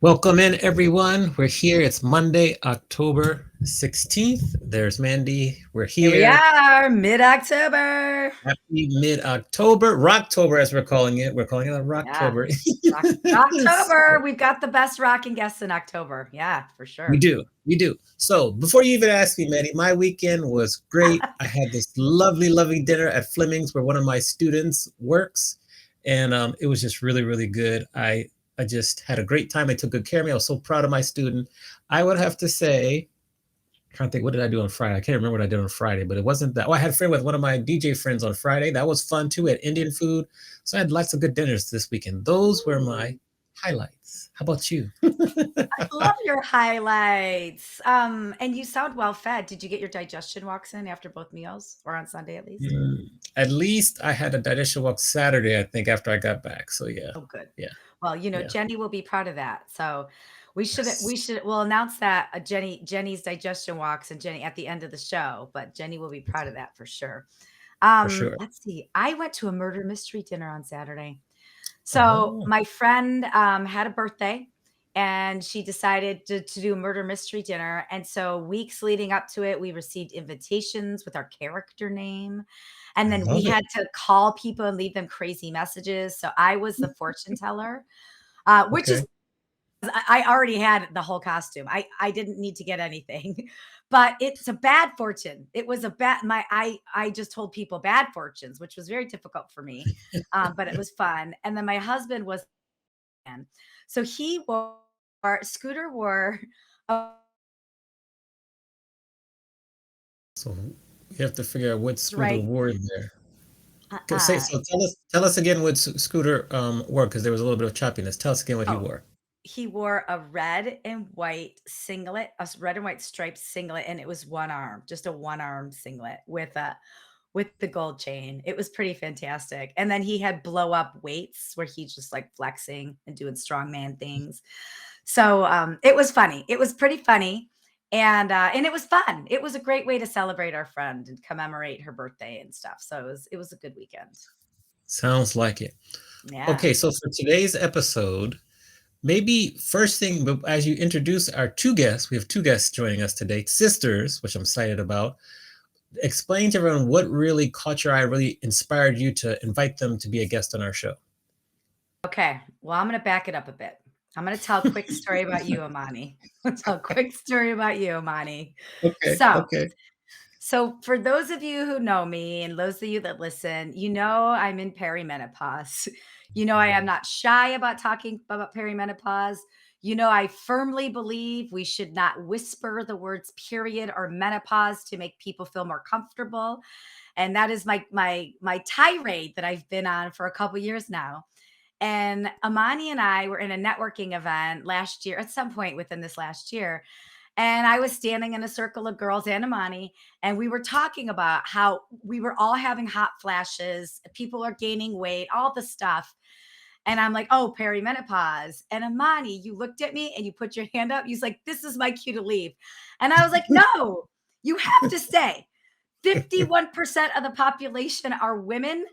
Welcome in, everyone. We're here. It's Monday, October 16th. There's Mandy. We're Here we here. are, mid-October. Happy mid-October. Rocktober, as we're calling it. We're calling it a Yeah, Rocktober. October. We've got the best rocking guests in October. Yeah, for We sure. do. We do. So before you even ask me, Mandy, my weekend was great. I had this lovely, lovely dinner at Fleming's where one of my students works. And it was just really, really good. I just had a great time. They took good care of me. I was so proud of my student. I would have to say, trying to think, what did I do on Friday? I can't remember what I did on Friday, but it wasn't that. Oh, I had a friend with one of my DJ friends on Friday. That was fun too. At Indian food, so I had lots of good dinners this weekend. Those were my highlights. How about you? Love your highlights. And you sound well fed. Did you get your digestion walks in after both meals or on Sunday at least? Mm, at least I had a digestion walk Saturday, I think, after I got back. So yeah, Oh, good. yeah, Well, yeah. Jenny will be proud of that. So Yes, we'll announce that Jenny's digestion walks and Jenny at the end of the show, but Jenny will be proud of that for sure. for sure. Let's see. I went to a murder mystery dinner on Saturday. So Oh, my friend had a birthday and she decided to do a murder mystery dinner. And so weeks leading up to it, we received invitations with our character name. And I then we love it. had to call people and leave them crazy messages. So I was the fortune teller, which Okay. is I already had the whole costume. I didn't need to get anything, but it's a bad fortune. It was a bad my I just told people bad fortunes, which was very difficult for me, but it was fun. And then my husband was man, so he wore Scooter wore. A, So you have to figure out what Scooter right. wore there. Uh, Say uh, so. Tell us again what Scooter wore because there was a little bit of choppiness. Tell us again what he oh, wore. he wore a red and white singlet, red and white striped singlet, and it was one arm, just a one arm singlet with the gold chain. It was pretty fantastic. And then he had blow up weights where he's just like flexing and doing strongman things. So it was funny. It was pretty funny. And it was fun. It was a great way to celebrate our friend and commemorate her birthday and stuff. So it was a good weekend. Sounds like it. Yeah. Okay, so for today's episode, maybe first thing, but as you introduce our two guests, we have two guests joining us today, sisters, which I'm excited about. Explain to everyone what really caught your eye, really inspired you to invite them to be a guest on our show. Okay. Well, I'm going to back it up a bit. I'm going to tell a quick story about you, Amani. I'll tell a quick story about you, Amani. Okay, So, okay. So, for those of you who know me and those of you that listen, you know I'm in perimenopause. You know I am not shy about talking about perimenopause. You know I firmly believe we should not whisper the words period or menopause to make people feel more comfortable. And that is my tirade that I've been on for a couple years now. And Amani and I were in a networking event last year, at some point within this last year, and I was standing in a circle of girls and Amani, and we were talking about how we were all having hot flashes, people are gaining weight, all the stuff. And I'm like, oh, perimenopause. And Amani, you looked at me and you put your hand up. He's like, this is my cue to leave. And I was like, no, you have to stay. 51% of the population are women.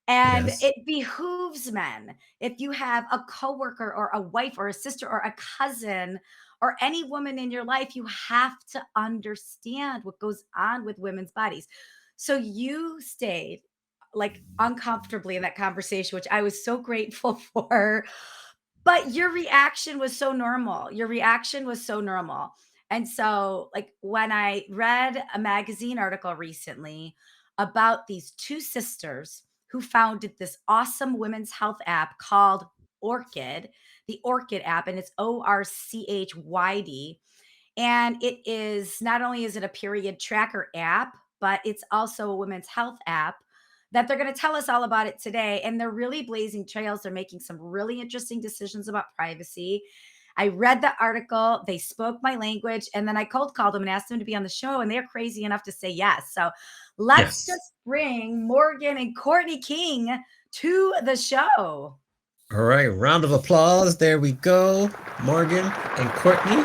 And Yes. it behooves men. If you have a coworker or a wife or a sister or a cousin or any woman in your life, you have to understand what goes on with women's bodies. So you stayed like uncomfortably in that conversation, which I was so grateful for. But your reaction was so normal. Your reaction was so normal. And so, like, when I read a magazine article recently about these two sisters who founded this awesome women's health app called Orchid, the Orchid app, and it's ORCHYD. And it is not only is it a period tracker app, but it's also a women's health app that they're going to tell us all about it today. And they're really blazing trails. They're making some really interesting decisions about privacy. I read the article, they spoke my language, and then I cold called them and asked them to be on the show, and they're crazy enough to say yes. So let's Yes. just bring Morgan and Courtney King to the show. All right. Round of applause. There we go. Morgan and Courtney.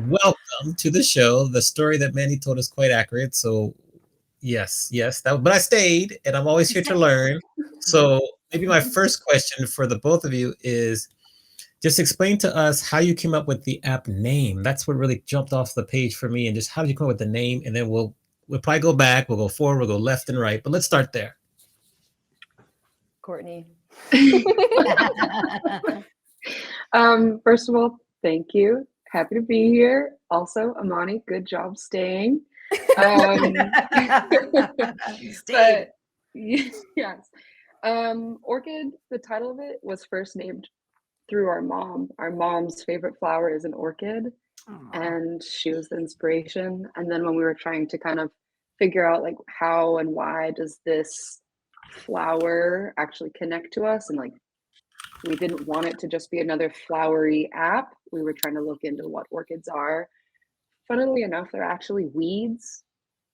Welcome to the show. The story that Mandy told is quite accurate. So yes, yes. But I stayed, and I'm always You here said, to learn. mhm. So maybe my first question for the both of you is just explain to us how you came up with the app name. That's what really jumped off the page for me. And just how did you come up with the name? And then we'll probably go back, we'll go forward, we'll go left and right. But let's start there. Courtney. First of all, thank you. Happy to be here. Also, Amani, good job staying. Steve. But yes, orchid. The title of it was first named through our mom. Our mom's favorite flower is an orchid, Aw. and she was the inspiration. And then when we were trying to kind of figure out like how and why does this flower actually connect to us, and like we didn't want it to just be another flowery app. We were trying to look into what orchids are. Funnily enough, they're actually weeds,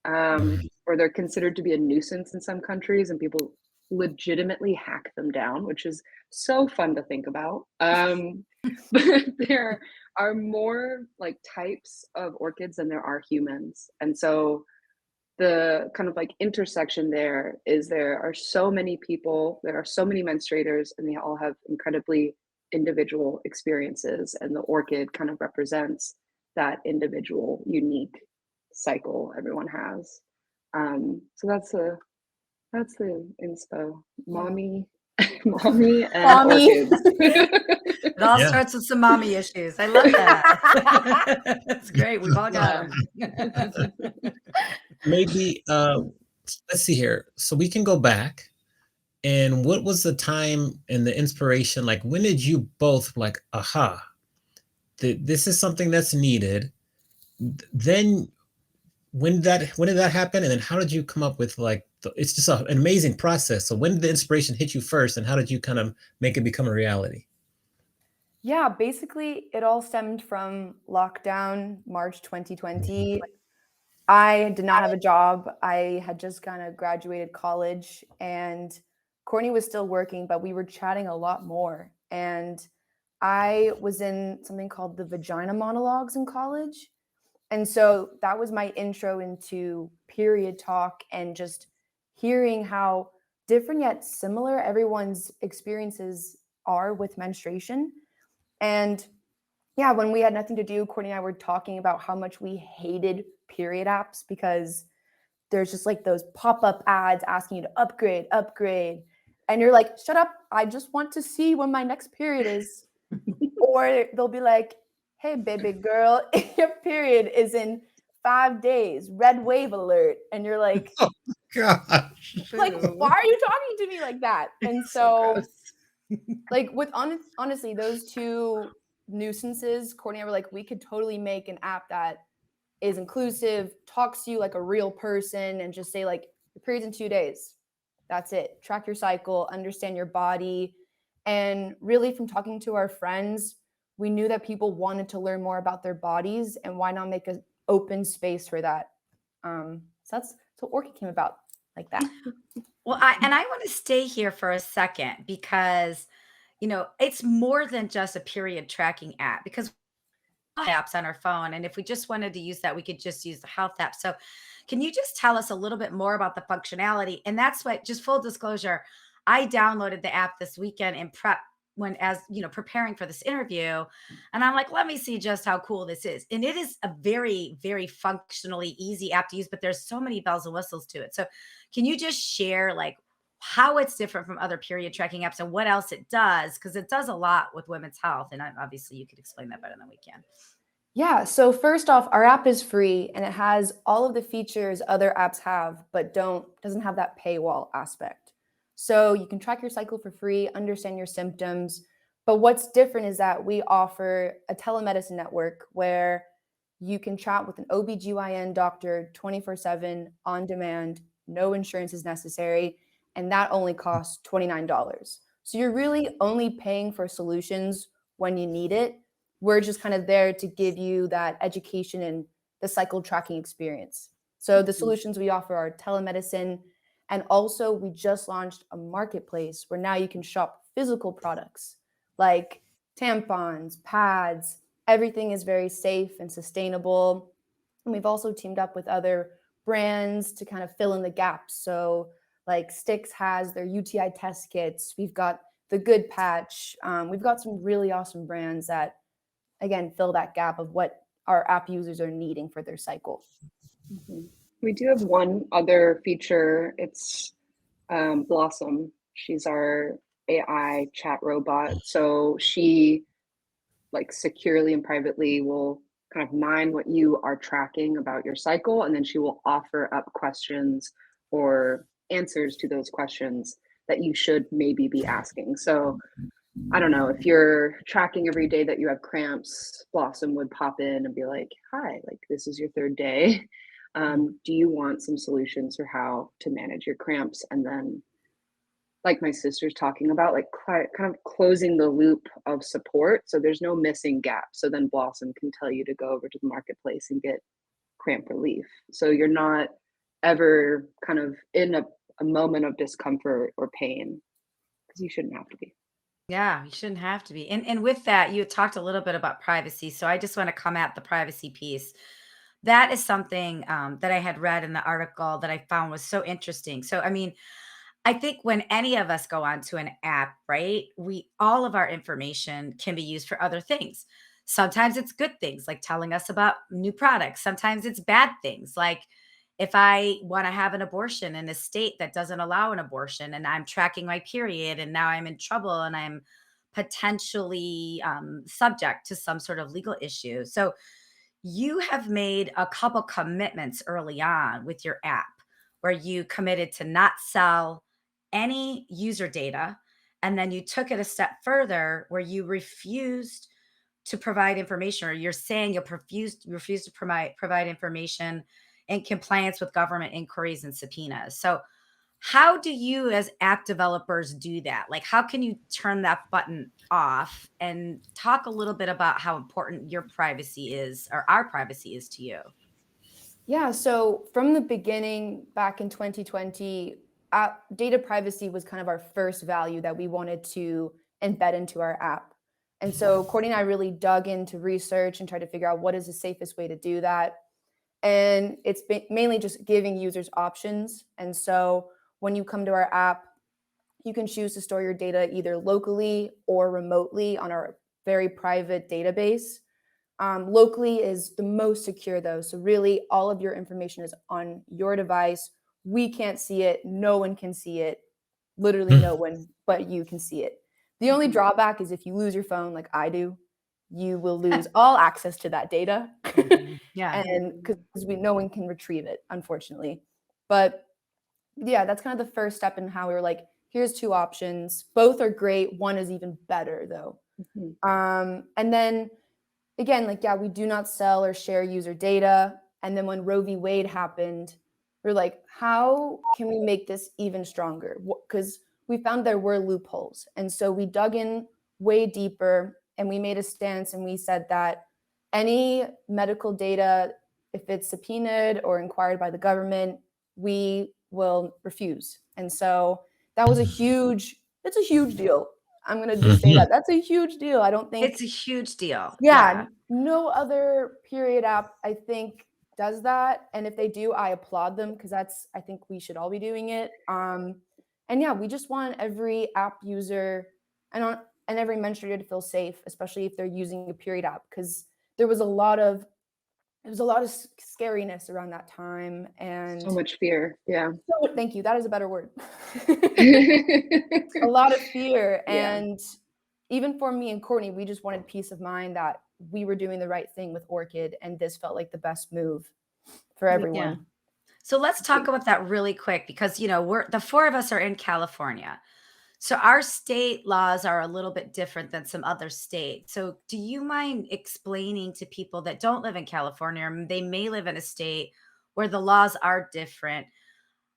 or they're considered to be a nuisance in some countries, and people legitimately hack them down, which is so fun to think about. But there are more like types of orchids than there are humans. And so the kind of like intersection there is there are so many people, there are so many menstruators, and they all have incredibly individual experiences. And the orchid kind of represents that individual, unique cycle everyone has. So that's the inspo. Mommy, mommy, and Mommy. orchids. It all Yeah. starts with some mommy issues. I love that. That's great. We've all got them. Maybe let's see here. So we can go back. And what was the time and the inspiration? Like, when did you both like, aha, this is something that's needed? Then when did that happen? And then how did you come up with like, it's just an amazing process. So when did the inspiration hit you first, and how did you kind of make it become a reality? Yeah, basically it all stemmed from lockdown, March 2020. I did not have a job. I had just kind of graduated college, and Courtney was still working, but we were chatting a lot more. And I was in something called the Vagina Monologues in college. And so that was my intro into period talk and just hearing how different yet similar everyone's experiences are with menstruation. And yeah, when we had nothing to do, Courtney and I were talking about how much we hated period apps because there's just like those pop-up ads asking you to upgrade, upgrade. And you're like, shut up. I just want to see when my next period is. Or they'll be like, hey, baby girl, your period is in 5 days. Red wave alert. And you're like, Gosh. like, why are you talking to me like that? And so like with honestly, those two nuisances, Courtney and I were like, we could totally make an app that is inclusive, talks to you like a real person, and just say like, your period's in 2 days. That's it. Track your cycle, understand your body. And really from talking to our friends, we knew that people wanted to learn more about their bodies, and why not make an open space for that? So Orchid came about like that. Well, I want to stay here for a second because, it's more than just a period tracking app, because apps on our phone. And if we just wanted to use that, we could just use the health app. So can you just tell us a little bit more about the functionality? And that's what, just full disclosure, I downloaded the app this weekend in prep preparing for this interview. And I'm like, let me see just how cool this is. And it is a very, very functionally easy app to use, but there's so many bells and whistles to it. So can you just share like how it's different from other period tracking apps and what else it does? Because it does a lot with women's health. And obviously you could explain that better than we can. Yeah, so first off, our app is free and it has all of the features other apps have, but doesn't have that paywall aspect. So you can track your cycle for free, understand your symptoms. But what's different is that we offer a telemedicine network where you can chat with an OBGYN doctor 24/7 on demand, no insurance is necessary, and that only costs $29. So you're really only paying for solutions when you need it. We're just kind of there to give you that education and the cycle tracking experience. So the solutions we offer are telemedicine. And also we just launched a marketplace where now you can shop physical products like tampons, pads. Everything is very safe and sustainable. And we've also teamed up with other brands to kind of fill in the gaps. So Like Styx has their UTI test kits. We've got the Good Patch. We've got some really awesome brands that, again, fill that gap of what our app users are needing for their cycle. Mhm. We do have one other feature. It's Blossom. She's our AI chat robot. So she like securely and privately will kind of mine what you are tracking about your cycle, and then she will offer up questions or answers to those questions that you should maybe be asking. So I don't know, if you're tracking every day that you have cramps, Blossom would pop in and be like, hi, like this is your third day. Do you want some solutions for how to manage your cramps? And then, like my sister's talking about, like kind of closing the loop of support. So there's no missing gap. So then Blossom can tell you to go over to the marketplace and get cramp relief. So you're not ever kind of in a moment of discomfort or pain, because you shouldn't have to be. Yeah, you shouldn't have to be. And with that, you had talked a little bit about privacy. So I just want to come at the privacy piece. That is something that I had read in the article that I found was so interesting. So I mean, I think when any of us go onto an app, right, we all of our information can be used for other things. Sometimes it's good things like telling us about new products. Sometimes it's bad things like if I want to have an abortion in a state that doesn't allow an abortion and I'm tracking my period and now I'm in trouble and I'm potentially subject to some sort of legal issue. So you have made a couple commitments early on with your app where you committed to not sell any user data. And then you took it a step further where you refused to provide information, or you're saying refuse to provide information in compliance with government inquiries and subpoenas. So how do you as app developers do that? Like how can you turn that button off, and talk a little bit about how important your privacy is, or our privacy is to you? Yeah, so from the beginning, back in 2020, data privacy was kind of our first value that we wanted to embed into our app. And so Courtney and I really dug into research and tried to figure out what is the safest way to do that. And it's mainly just giving users options. And so when you come to our app, you can choose to store your data either locally or remotely on our very private database. Locally is the most secure though. So really all of your information is on your device. We can't see it. No one can see it. Literally no one but you can see it. The only drawback is if you lose your phone like I do, you will lose all access to that data. Yeah. And because no one can retrieve it, unfortunately. But yeah, that's kind of the first step in how we were like, here's two options. Both are great. One is even better though. And then again, like, yeah, we do not sell or share user data. And then when Roe v. Wade happened, we're like, how can we make this even stronger? Because we found there were loopholes. And so we dug in way deeper and we made a stance and we said that any medical data, if it's subpoenaed or inquired by the government, we will refuse. And so that was it's a huge deal. I'm going to just say that. That's a huge deal. I don't think It's a huge deal. yeah, no other period app, I think, does that. And if they do, I applaud them because I think we should all be doing it. And yeah, we just want every app user and every administrator to feel safe, especially if they're using a period app, because there was a lot of scariness around that time and So much fear. Yeah. thank you. That is a better word. A lot of fear. Yeah. And even for me and Courtney, we just wanted peace of mind that we were doing the right thing with Orchid, and this felt like the best move for everyone. Yeah. So let's talk about that really quick because, we're the four of us are in California. So our state laws are a little bit different than some other states. So do you mind explaining to people that don't live in California, or they may live in a state where the laws are different,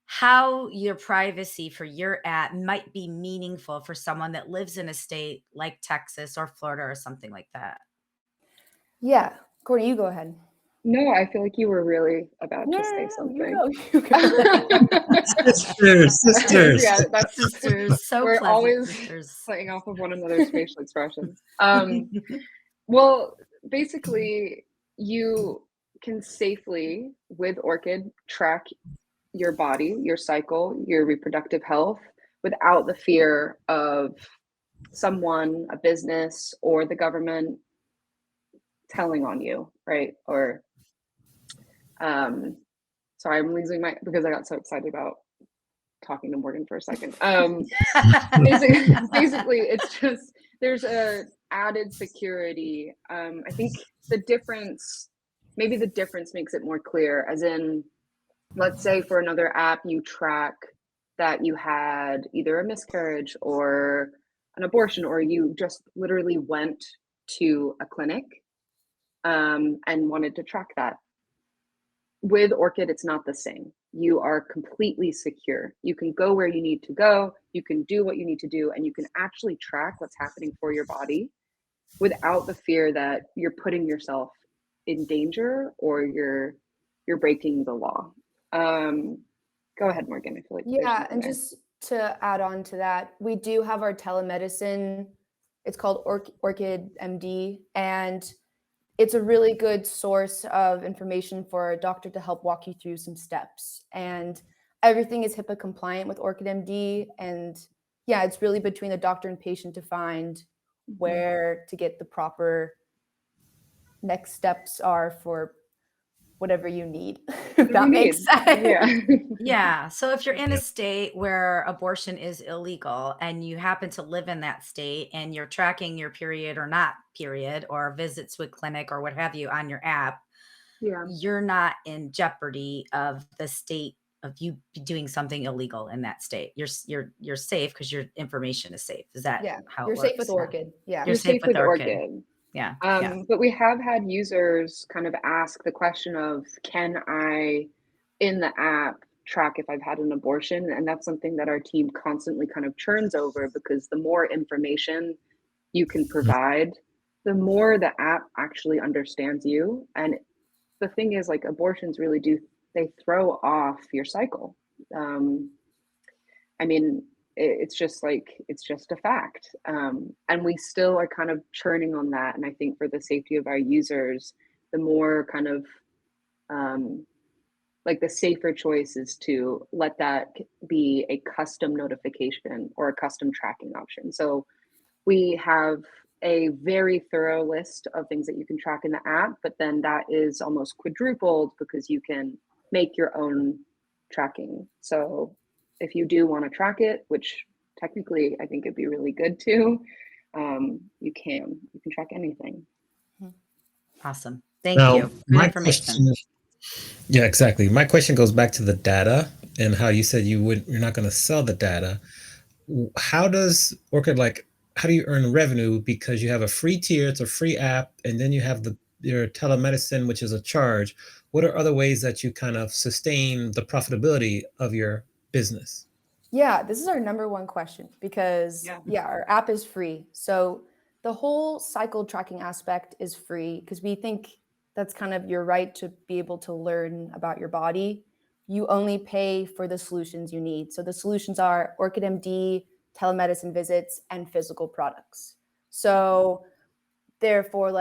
how your privacy for your app might be meaningful for someone that lives in a state like Texas or Florida or something like that? Yeah. Courtney, you go ahead. No, I feel like you were really about to say something. You go. Sisters. Yeah, that's Sisters, so we're pleasant always sisters. playing off of one another's facial expressions. Well, basically, you can safely, with Orchid, track your body, your cycle, your reproductive health without the fear of someone, a business, or the government telling on you, right? Or sorry, I'm losing my, because I got so excited about talking to Morgan for a second. Basically, it's just there's a added security. I think maybe the difference makes it more clear, as in, let's say for another app, you track that you had either a miscarriage or an abortion, or you just literally went to a clinic and wanted to track that. With Orchid, it's not the same. You are completely secure. You can go where you need to go, you can do what you need to do, and you can actually track what's happening for your body without the fear that you're putting yourself in danger or you're breaking the law. Go ahead, Morgan. I feel like Yeah, and just to add on to that, we do have our telemedicine. It's called Orchid MD, and it's a really good source of information for a doctor to help walk you through some steps. And everything is HIPAA compliant with Orchid MD. And yeah, it's really between the doctor and patient to find where to get the proper next steps are for whatever you need. If that makes sense. Yeah. Yeah. So if you're in a state where abortion is illegal and you happen to live in that state and you're tracking your period or not period or visits with clinic or what have you on your app, Yeah. you're not in jeopardy of the state of you doing something illegal in that state. You're safe because your information is safe. Is that how you're it works? safe with Orchid? Yeah, You're safe with Orchid. Yeah. But we have had users kind of ask the question of, can I, in the app, track if I've had an abortion? And that's something that our team constantly kind of churns over, because the more information you can provide, the more the app actually understands you. And the thing is, like, abortions really they throw off your cycle. I mean, it's just a fact. And we still are kind of churning on that. And I think for the safety of our users, the more kind of like the safer choice is to let that be a custom notification or a custom tracking option. So we have a very thorough list of things that you can track in the app, but then that is almost quadrupled because you can make your own tracking. So if you do want to track it, which technically I think it'd be really good to, you can track anything. Awesome. Thank Now, you. Good information. Yeah, exactly. My question goes back to the data and how you said you're not going to sell the data. How does Orchid, how do you earn revenue? Because you have a free tier, it's a free app, and then you have your telemedicine, which is a charge. What are other ways that you kind of sustain the profitability of your business? Yeah, this is our number one question because our app is free. So the whole cycle tracking aspect is free because we think that's kind of your right to be able to learn about your body. You only pay for the solutions you need. So the solutions are Orchid MD, telemedicine visits, and physical products. So therefore,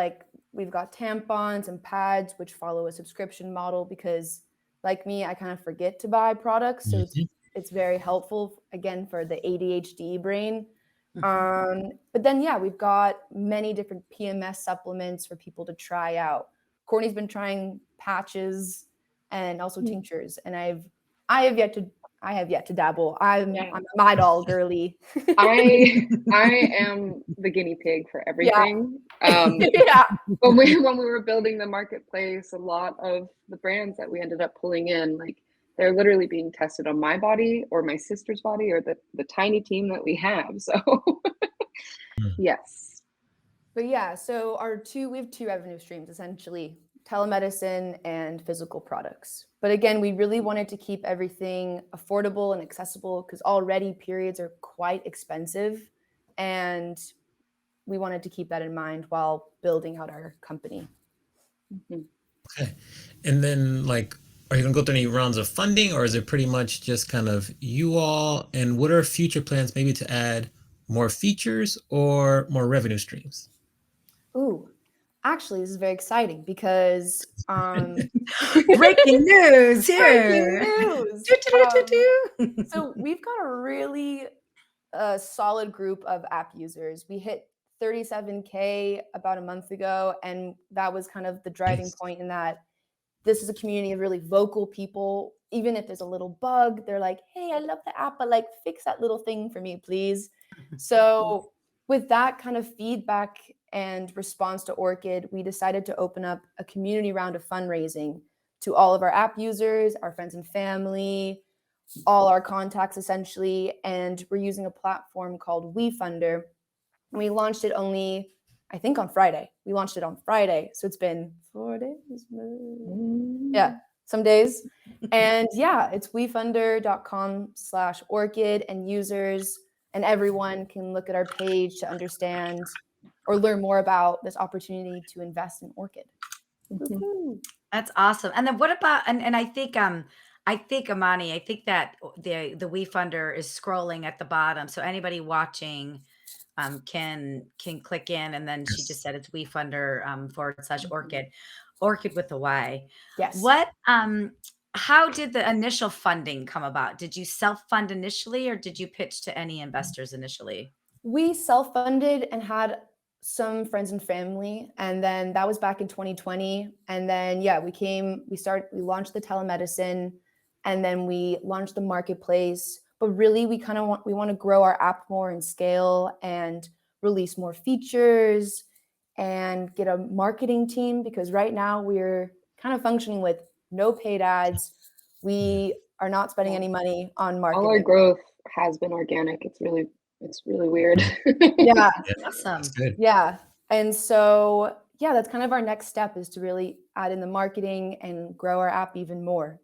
we've got tampons and pads, which follow a subscription model because, like me, I kind of forget to buy products. So it's very helpful, again, for the ADHD brain. But then, we've got many different PMS supplements for people to try out. Courtney's been trying patches and also tinctures, and I have yet to dabble. I'm a Midol girly. I am the guinea pig for everything. When we were building the marketplace, a lot of the brands that we ended up pulling in, they're literally being tested on my body or my sister's body or the tiny team that we have. So yes. But so we have two revenue streams, essentially, telemedicine and physical products. But again, we really wanted to keep everything affordable and accessible because already periods are quite expensive. And we wanted to keep that in mind while building out our company. Okay. And then are you going to go through any rounds of funding, or is it pretty much just kind of you all? And what are future plans maybe to add more features or more revenue streams? Ooh, actually, this is very exciting because breaking news here. Breaking news. So we've got a really solid group of app users. We hit 37K about a month ago, and that was kind of the driving Nice. point in that this is a community of really vocal people. Even if there's a little bug, they're like, hey, I love the app, but like fix that little thing for me, please. So with that kind of feedback and response to Orchid, we decided to open up a community round of fundraising to all of our app users, our friends and family, all our contacts essentially. And we're using a platform called WeFunder. And we launched it only, I think, on Friday. We launched it on Friday. So it's been 4 days. Yeah, some days. And yeah, it's wefunder.com/orchid, and users and everyone can look at our page to understand or learn more about this opportunity to invest in Orchid. Woohoo. That's awesome. And then what about, and I think Amani, I think that the WeFunder is scrolling at the bottom. So anybody watching can click in, and then she just said it's WeFunder /orchid, orchid with a Y. Yes. What how did the initial funding come about? Did you self-fund initially, or did you pitch to any investors initially? We self-funded and had some friends and family, and then that was back in 2020. And then yeah, we launched the telemedicine, and then we launched the marketplace. But really, we want to grow our app more and scale and release more features and get a marketing team, because right now we're kind of functioning with no paid ads. We are not spending any money on marketing. All our growth has been organic. It's really weird. Yeah. Awesome. That's good. Yeah. And so, yeah, that's kind of our next step, is to really add in the marketing and grow our app even more.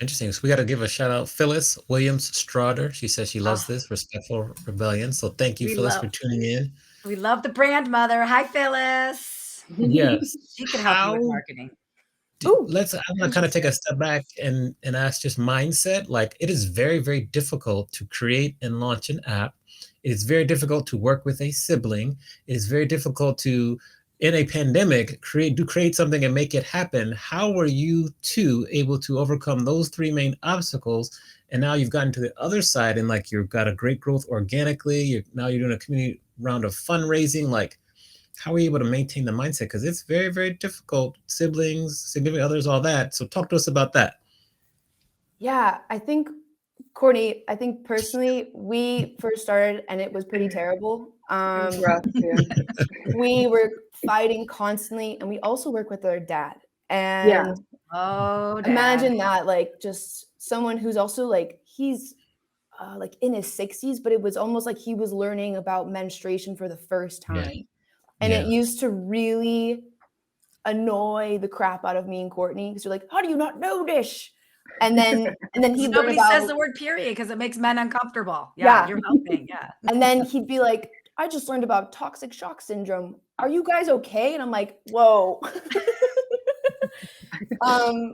Interesting. So we got to give a shout out, Phyllis Williams Stroder. She says she loves this Respectful Rebellion. So thank you, We Phyllis, love- for tuning in. We love the brand mother. Hi, Phyllis. Yes. She can help you with How marketing. Ooh, I'm gonna kind of take a step back and ask just mindset. Like, it is very, very difficult to create and launch an app. It is very difficult to work with a sibling. It is very difficult to, in a pandemic, create something and make it happen. How were you two able to overcome those three main obstacles? And now you've gotten to the other side, and like you've got a great growth organically. Now you're doing a community round of fundraising. Like, how are you able to maintain the mindset? Because it's very, very difficult. Siblings, significant others, all that. So talk to us about that. yeah, I think, Courtney, I think personally, we first started and it was pretty terrible. It was rough, yeah. We were fighting constantly, and we also work with our dad. And Yeah. Oh, Dad. imagine that, like, just someone who's also like, he's like in his 60s, but it was almost like he was learning about menstruation for the first Yeah. time. And it used to really annoy the crap out of me and Courtney, because you're like, how do you not know this? And then he'd learn Nobody about, says the word period because it makes men uncomfortable. Yeah. You're helping. Yeah. and then he'd be like, I just learned about toxic shock syndrome. Are you guys okay? And I'm like, whoa.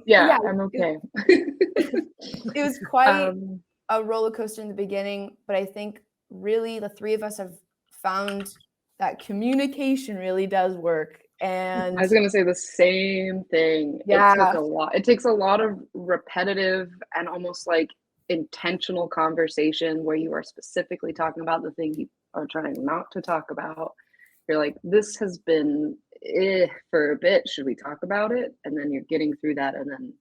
Yeah, I'm okay. It was quite a roller coaster in the beginning, but I think really the three of us have found that communication really does work. And I was gonna say the same thing. Yeah. It took a lot. It takes a lot of repetitive and almost like intentional conversation where you are specifically talking about the thing you are trying not to talk about. You're like, this has been for a bit. Should we talk about it? And then you're getting through that, and then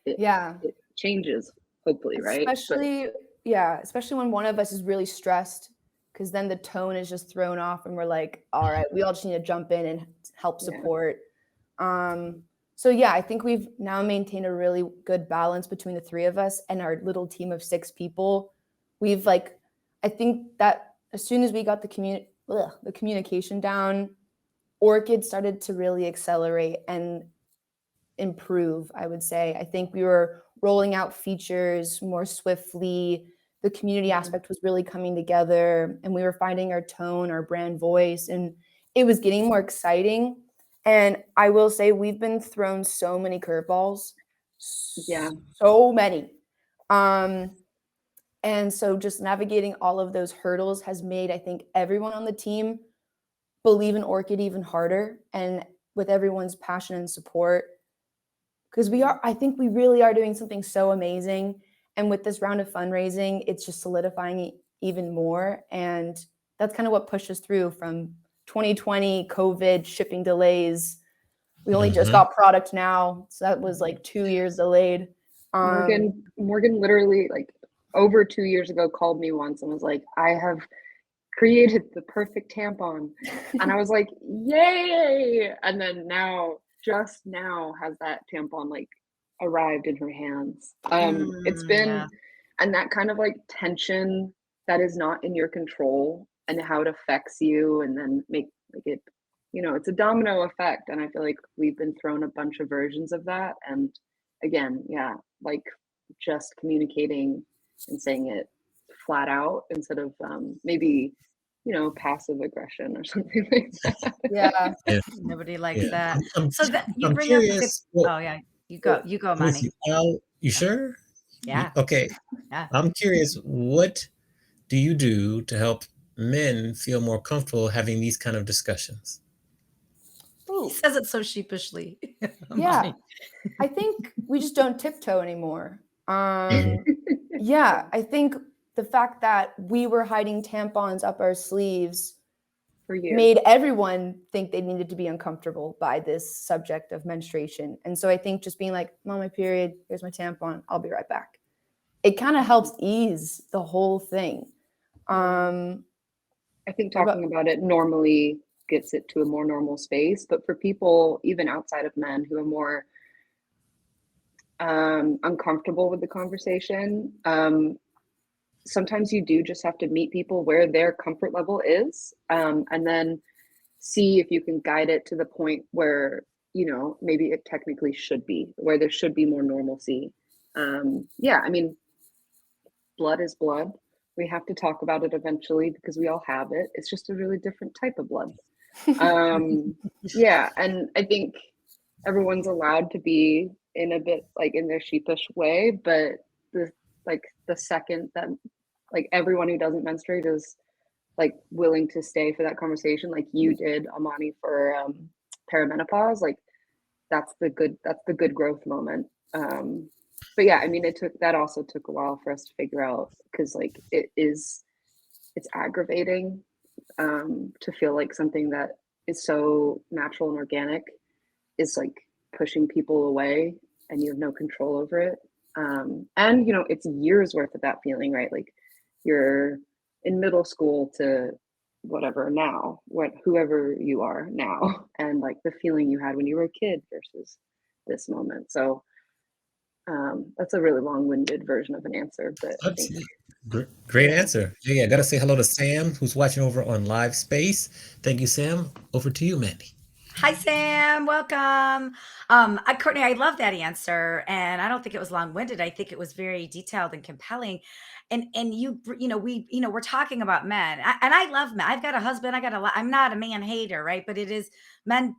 it changes, hopefully, right? Especially when one of us is really stressed, because then the tone is just thrown off, and we're like, all right, we all just need to jump in and help support. So yeah, I think we've now maintained a really good balance between the three of us and our little team of 6 people. We've I think that as soon as we got the communication down, Orchid started to really accelerate and improve, I would say. I think we were rolling out features more swiftly. The community aspect was really coming together, and we were finding our tone, our brand voice, and it was getting more exciting. And I will say, we've been thrown so many curveballs. Yeah. So many. And so just navigating all of those hurdles has made, I think, everyone on the team believe in Orchid even harder. And with everyone's passion and support, because I think we really are doing something so amazing. And with this round of fundraising, it's just solidifying it even more. And that's kind of what pushed us through from 2020, COVID, shipping delays. We only just got product now. So that was like 2 years delayed. Morgan literally like over 2 years ago called me once and was like, I have created the perfect tampon. And I was like, yay. And then just now has that tampon like arrived in her hands. It's been, Yeah. and that kind of like tension that is not in your control and how it affects you, and then make like it, it's a domino effect. And I feel like we've been thrown a bunch of versions of that. And again, yeah, like just communicating and saying it flat out instead of maybe passive aggression or something like that. Yeah. Yeah. Nobody likes Yeah. that. I'm, So that you I'm bring up curious. oh yeah, you go, Let me Monty. see. You sure? Yeah. Okay. Yeah. I'm curious. What do you do to help men feel more comfortable having these kind of discussions? He says it so sheepishly. Yeah. Monty. I think we just don't tiptoe anymore. Mhm. Yeah, I think the fact that we were hiding tampons up our sleeves For you. made everyone think they needed to be uncomfortable by this subject of menstruation. And so I think just being like, I'm on my period, here's my tampon, I'll be right back. It kind of helps ease the whole thing. I think talking about it normally gets it to a more normal space, but for people even outside of men who are more uncomfortable with the conversation, sometimes you do just have to meet people where their comfort level is, and then see if you can guide it to the point where maybe it technically should be, where there should be more normalcy. Yeah, I mean, blood is blood. We have to talk about it eventually because we all have it. It's just a really different type of blood. Yeah, and I think everyone's allowed to be in a bit like in their sheepish way, but the second that like everyone who doesn't menstruate is like willing to stay for that conversation, like you did, Amani, for perimenopause, like that's the good growth moment. But yeah, I mean, that also took a while for us to figure out, because like it's aggravating to feel like something that is so natural and organic is like pushing people away and you have no control over it. And it's years worth of that feeling, right? Like you're in middle school to whatever now, whoever you are now, and like the feeling you had when you were a kid versus this moment. So that's a really long-winded version of an answer, but I think Great answer. Yeah, I gotta say hello to Sam, who's watching over on Live Space. Thank you, Sam. Over to you, Mandy. Hi, Sam. Welcome. Courtney, I love that answer, and I don't think it was long-winded. I think it was very detailed and compelling. And we're talking about men, and I love men. I've got a husband. I'm not a man hater, right? But it is men.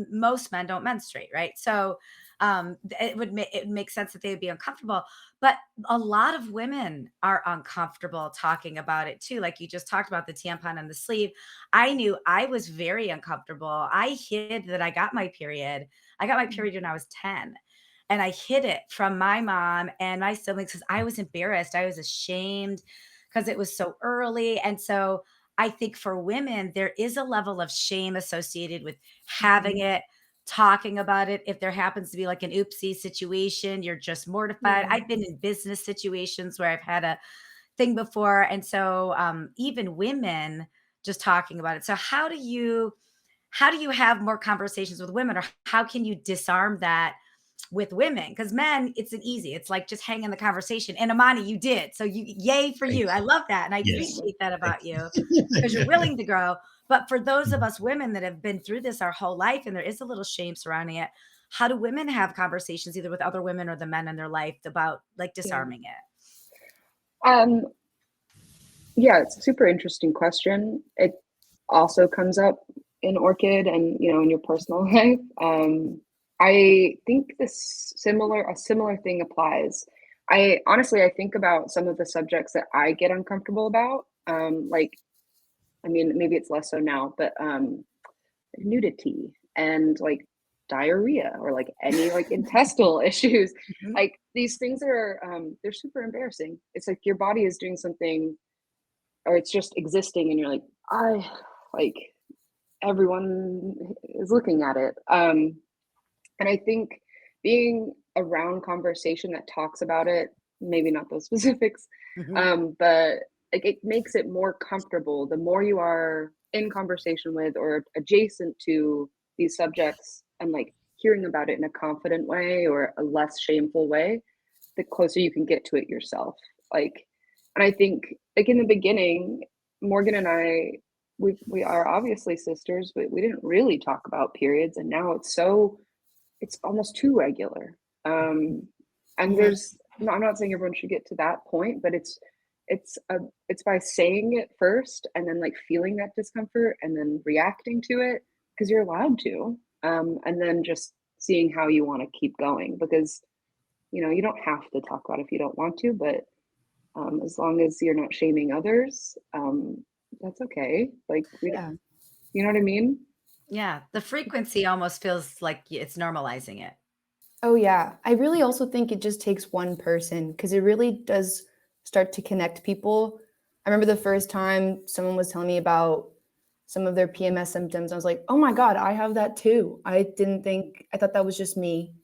Most men don't menstruate, right? So it makes sense that they would be uncomfortable. But a lot of women are uncomfortable talking about it too. Like you just talked about the tampon and the sleeve. I knew I was very uncomfortable. I hid that I got my period. I got my period when I was 10. And I hid it from my mom and my siblings because I was embarrassed. I was ashamed because it was so early. And so I think for women, there is a level of shame associated with having it, talking about it. If there happens to be like an oopsie situation, you're just mortified. I've been in business situations where I've had a thing before. And so even women just talking about it. So how do you have more conversations with women, or how can you disarm that with women? Because men, it's like just hang in the conversation. And Amani, you did. So yay for you. I love that. And I Yes. appreciate that about you because you're willing to grow. But for those of us women that have been through this our whole life, and there is a little shame surrounding it, how do women have conversations either with other women or the men in their life about like disarming it? Yeah, it's a super interesting question. It also comes up in Orchid and in your personal life. I think a similar thing applies. I think about some of the subjects that I get uncomfortable about. Maybe it's less so now, but nudity and like diarrhea or like any like intestinal issues. Mhm. Like these things are they're super embarrassing. It's like your body is doing something or it's just existing and you're like, I like everyone is looking at it. And I think being around conversation that talks about it, maybe not those specifics, Mhm. but like it makes it more comfortable. The more you are in conversation with or adjacent to these subjects and like hearing about it in a confident way or a less shameful way, the closer you can get to it yourself. Like, and I think like in the beginning, Morgan and I, we are obviously sisters, but we didn't really talk about periods, and now it's almost too regular. And Mhm. there's no, I'm not saying everyone should get to that point, but it's by saying it first and then like feeling that discomfort and then reacting to it because you're allowed to, and then just seeing how you want to keep going because you don't have to talk about it if you don't want to, but as long as you're not shaming others, that's okay. Like Yeah. you know what I mean? Yeah, the frequency almost feels like it's normalizing it. Oh, yeah. I really also think it just takes one person because it really does start to connect people. I remember the first time someone was telling me about some of their PMS symptoms. I was like, oh my God, I have that too. I thought that was just me.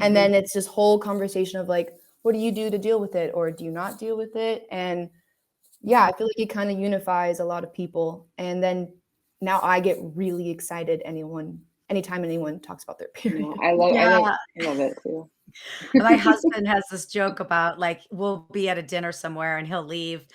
And Mhm. then it's this whole conversation of like, what do you do to deal with it? Or do you not deal with it? And yeah, I feel like it kind of unifies a lot of people. And then now I get really excited anytime anyone talks about their No, period. Yeah. I love it too. My husband has this joke about, like, we'll be at a dinner somewhere and he'll leave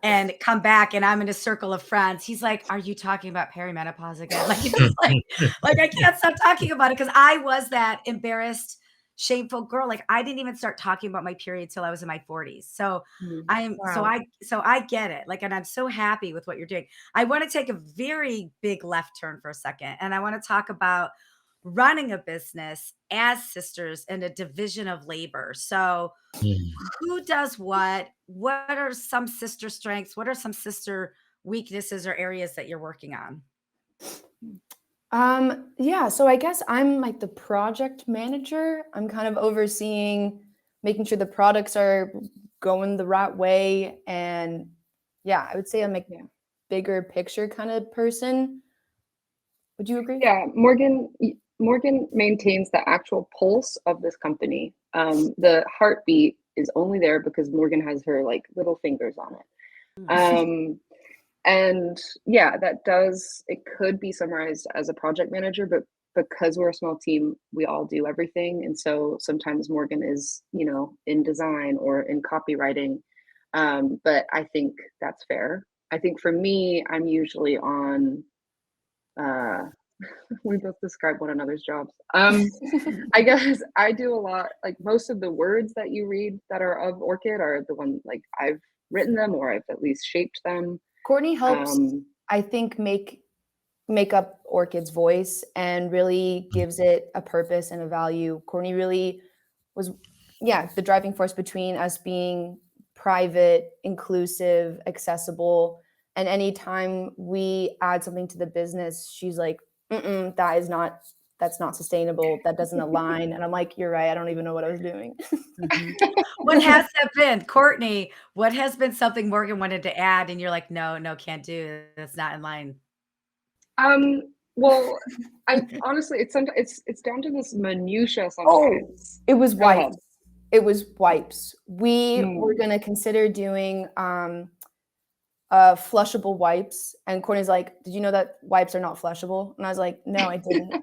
and come back and I'm in a circle of friends. He's like, "Are you talking about perimenopause again?" Like, it's just like I can't stop talking about it because I was that embarrassed, shameful girl. Like, I didn't even start talking about my period till I was in my 40s. So Mhm. Wow. so I get it. Like, and I'm so happy with what you're doing. I want to take a very big left turn for a second, and I want to talk about running a business as sisters in a division of labor. So, Mm. who does what? What are some sister strengths? What are some sister weaknesses or areas that you're working on? Yeah, so I guess I'm like the project manager. I'm kind of overseeing making sure the products are going the right way. And yeah, I would say I'm like Yeah. bigger picture kind of person. Would you agree? Yeah, Morgan maintains the actual pulse of this company. The heartbeat is only there because Morgan has her like little fingers on it. Mm. And yeah, it could be summarized as a project manager, but because we're a small team, we all do everything. And so sometimes Morgan is, in design or in copywriting. But I think that's fair. I think for me, I'm usually on uh we both describe one another's jobs. I guess I do a lot, like most of the words that you read that are of Orchid are the one like I've written them or I've at least shaped them. Courtney helps, Um, I think, make up Orchid's voice and really gives it a purpose and a value. Courtney really was, yeah, the driving force between us being private, inclusive, accessible. And anytime we add something to the business, she's like, that's not sustainable. That doesn't align. And I'm like, you're right. I don't even know what I was doing. Mhm. What has that been? Courtney, what has been something Morgan wanted to add and you're like, "No, no, can't do. That's not in line." well, I honestly, it's down to this minutia Oh, sometimes. it was Go ahead. wipes. It was wipes. We were Mm. going to consider doing flushable wipes. And Courtney's like, did you know that wipes are not flushable? And I was like, no, I didn't.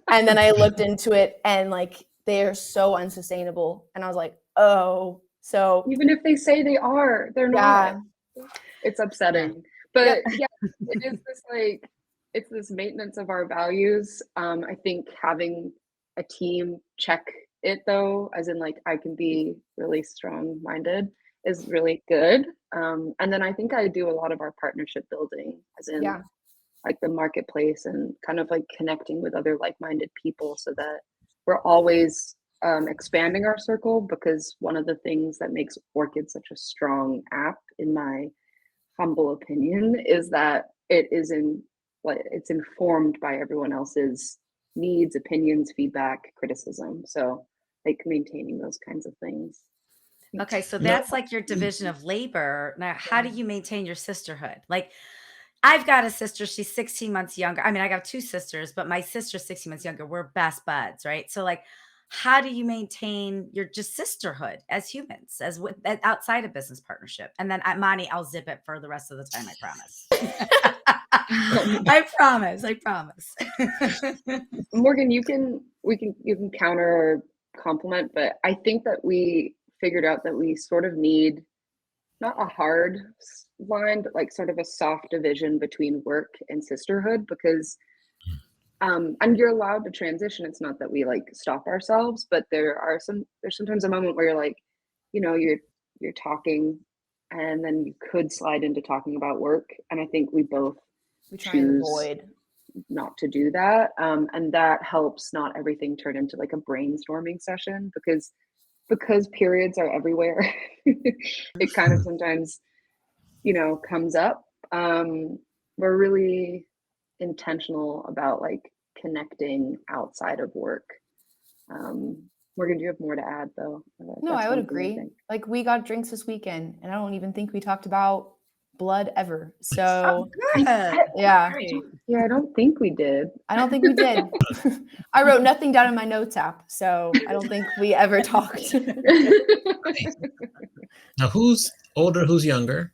And then I looked into it and like they are so unsustainable. And I was like, oh, so Even if they say they are, they're not. yeah. It's Yeah. upsetting. But Yep. yeah, it is this like it's this maintenance of our values. I think having a team check it though, as in like I can be really strong minded is really good. And then I think I do a lot of our partnership building, as in Yeah. like the marketplace and kind of like connecting with other like-minded people so that we're always expanding our circle because one of the things that makes Orchid such a strong app in my humble opinion is that it is in like it's informed by everyone else's needs, opinions, feedback, criticism. So like maintaining those kinds of things. Okay, so No. that's like your division of labor. Now, how do you maintain your sisterhood? Like, I've got a sister, she's 16 months younger. I mean, I got two sisters, but my sister's 16 months younger. We're best buds, right? So, like, how do you maintain your just sisterhood as humans, outside of business partnership? And then at Monty, I'll zip it for the rest of the time. I promise. I promise. I promise. Morgan, you can counter or compliment, but I think that we figured out that we sort of need not a hard line, but like sort of a soft division between work and sisterhood, because and you're allowed to transition. It's not that we like stop ourselves, but there's sometimes a moment where you're like, you're talking and then you could slide into talking about work. And I think we both We try and avoid. not to do that. And that helps not everything turn into like a brainstorming session, because periods are everywhere. It kind of sometimes, comes up. We're really intentional about like connecting outside of work. Morgan, do you have more to add though? No, That's I would one thing agree. think. Like we got drinks this weekend, and I don't even think we talked about blood ever. Oh, So good. yeah, Great. Yeah, I don't think we did. I don't think we did. I wrote nothing down in my notes app, so I don't think we ever talked. Now, who's older? Who's younger?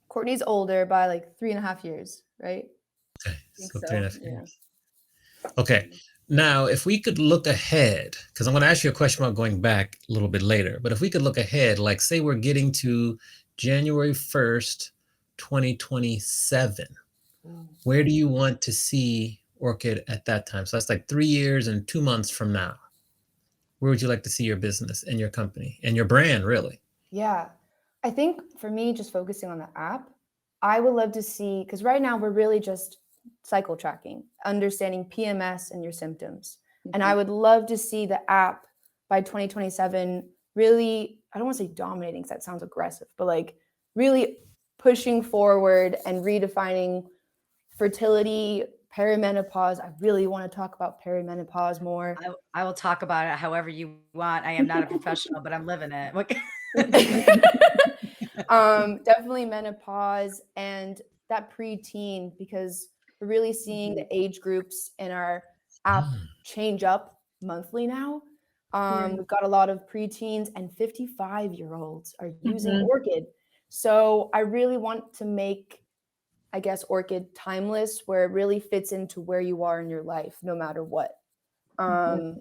Courtney's older by like 3.5 years, right? Okay, think so so, 3.5 yeah. years. Okay. Now, if we could look ahead, because I'm going to ask you a question about going back a little bit later, but if we could look ahead, like say we're getting to January 1st, 2027, where do you want to see Orchid at that time? So that's like 3 years and 2 months from now. Where would you like to see your business and your company and your brand, really? Yeah. I think for me, just focusing on the app, I would love to see, because right now we're really just cycle tracking, understanding PMS and your symptoms. And I would love to see the app by 2027 really, I don't want to say dominating because that sounds aggressive, but like really pushing forward and redefining fertility, perimenopause. I really want to talk about perimenopause more. I will talk about it however you want. I am not a professional, but I'm living it. Definitely menopause and that preteen, because we're really seeing the age groups in our app change up monthly now. We've got a lot of preteens and 55-year-olds are using Orchid. So I really want to make, I guess, Orchid timeless, where it really fits into where you are in your life, no matter what. But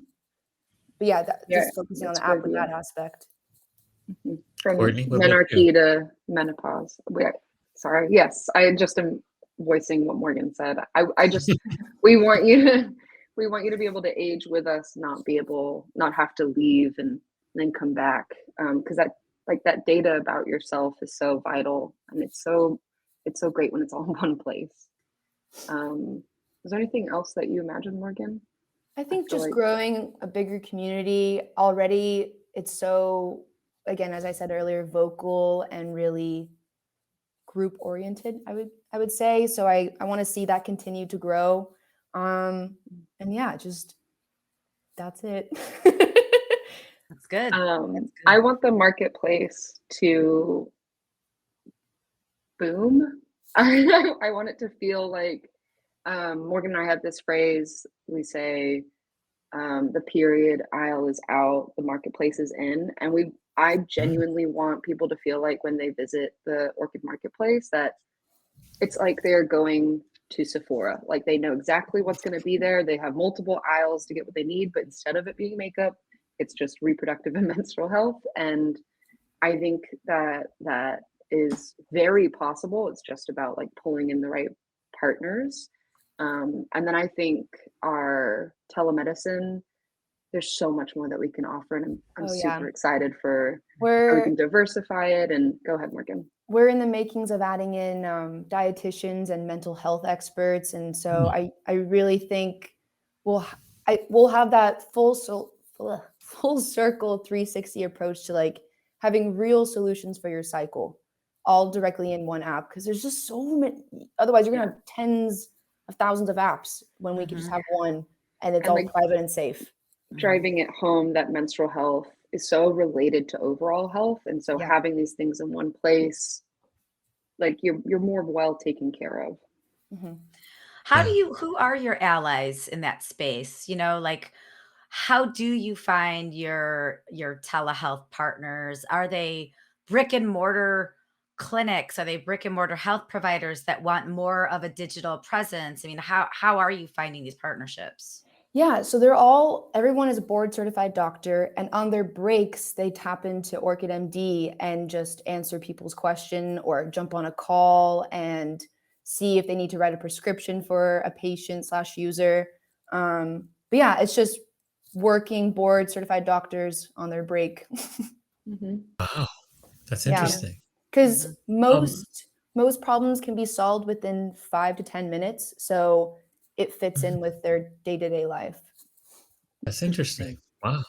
yeah, just focusing on the app with that aspect. From Courtney, what about menarche to menopause. Sorry. Yes, I just am voicing what Morgan said. I just we want you to be able to age with us, not have to leave and then come back. Because that data about yourself is so vital, and it's so great when it's all in one place. Is there anything else that you imagine, Morgan? I think just growing a bigger community. Already it's so, again, as I said earlier, vocal and really group oriented, I would say. So I want to see that continue to grow. And yeah, just that's it. That's good. I want the marketplace to boom. I want it to feel like Morgan and I have this phrase. We say the period aisle is out, the marketplace is in, and I genuinely want people to feel like when they visit the Orchid Marketplace that it's like they're going to Sephora. Like they know exactly what's going to be there. They have multiple aisles to get what they need, but instead of it being makeup, it's just reproductive and menstrual health. And I think that is very possible. It's just about like pulling in the right partners. And then I think our telemedicine, there's so much more that we can offer, and I'm super excited for how we can diversify it. And go ahead, Morgan. We're in the makings of adding in dietitians and mental health experts, and so I really think we'll have that full circle 360 approach to like having real solutions for your cycle, all directly in one app, because there's just so many. Otherwise, you're gonna have tens of thousands of apps when we could just have one. and it's And, all like, private and safe. driving it home that menstrual health is so related to overall health, and so Yeah. having these things in one place, like, you're more well taken care of. Mhm. Who are your allies in that space? Like how do you find your telehealth partners? Are they brick and mortar clinics? Are they brick and mortar health providers that want more of a digital presence? I mean, how are you finding these partnerships? Yeah, so everyone is a board certified doctor, and on their breaks, they tap into Orchid MD and just answer people's question or jump on a call and see if they need to write a prescription for a patient slash user. But yeah, it's just working board certified doctors on their break. Mhm. Wow, that's Yeah. interesting. Because Mhm. most problems can be solved within 5 to 10 minutes, so it fits in with their day-to-day life. That's interesting. Wow.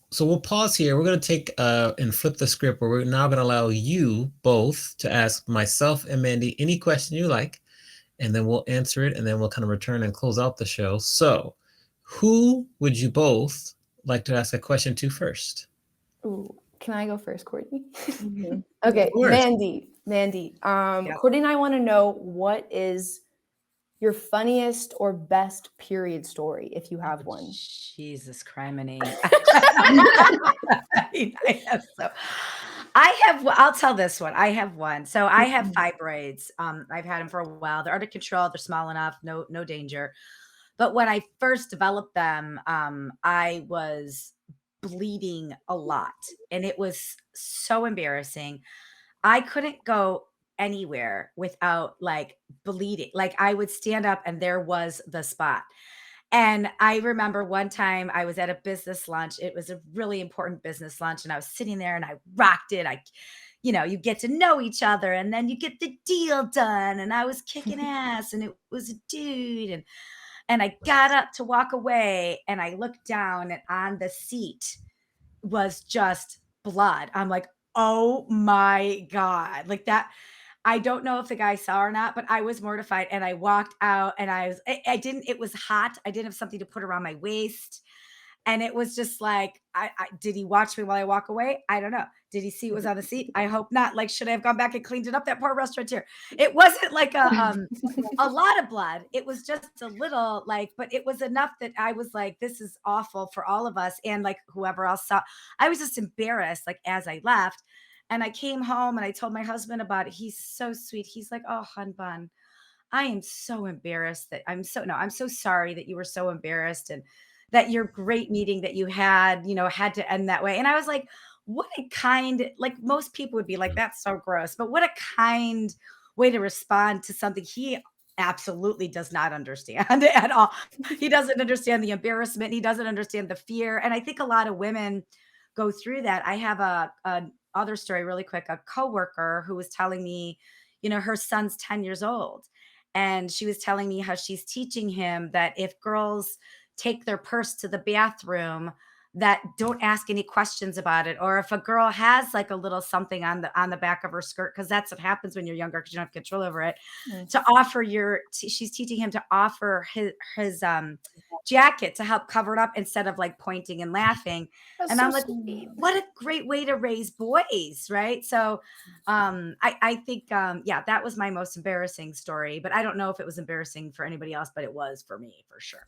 So we'll pause here. We're going to take and flip the script where we're now going to allow you both to ask myself and Mandy any question you like, and then we'll answer it, and then we'll kind of return and close out the show. So, who would you both like to ask a question to first? Ooh, can I go first, Courtney? Mhm. Okay, Of course. Mandy. Yeah. Courtney and I want to know, what is your funniest or best period story, if you have one? Jesus criminy. I'll tell this one. I have one. So I have fibroids. I've had them for a while. They're under control. They're small enough. No danger. But when I first developed them, I was bleeding a lot, and it was so embarrassing. I couldn't go anywhere without like bleeding. Like I would stand up and there was the spot. And I remember one time I was at a business lunch. It was a really important business lunch. And I was sitting there and I rocked it. You get to know each other and then you get the deal done. And I was kicking ass and it was a dude. And I got up to walk away and I looked down and on the seat was just blood. I'm like, oh my God. Like that. I don't know if the guy saw or not, but I was mortified and I walked out and I didn't, it was hot. I didn't have something to put around my waist. And it was just like, did he watch me while I walk away? I don't know. Did he see what was on the seat? I hope not. Like, should I have gone back and cleaned it up? That poor restaurateur. It wasn't like a lot of blood. It was just a little like, but it was enough that I was like, this is awful for all of us. And like whoever else saw, I was just embarrassed, like as I left. And I came home and I told my husband about it. He's so sweet. He's like, oh, hun bun, I am so embarrassed that I'm so sorry that you were so embarrassed and that your great meeting that you had to end that way. And I was like, what a kind, like most people would be like, that's so gross, but what a kind way to respond to something he absolutely does not understand at all. He doesn't understand the embarrassment. He doesn't understand the fear. And I think a lot of women go through that. I have a other story really quick, a coworker who was telling me, her son's 10 years old. And she was telling me how she's teaching him that if girls take their purse to the bathroom, that don't ask any questions about it. Or if a girl has like a little something on the back of her skirt, because that's what happens when you're younger, because you don't have control over it, to offer she's teaching him to offer his jacket to help cover it up instead of like pointing and laughing. That's And so I'm like, sweet. what a great way to raise boys, right? So I think yeah, that was my most embarrassing story, but I don't know if it was embarrassing for anybody else, but it was for me for sure.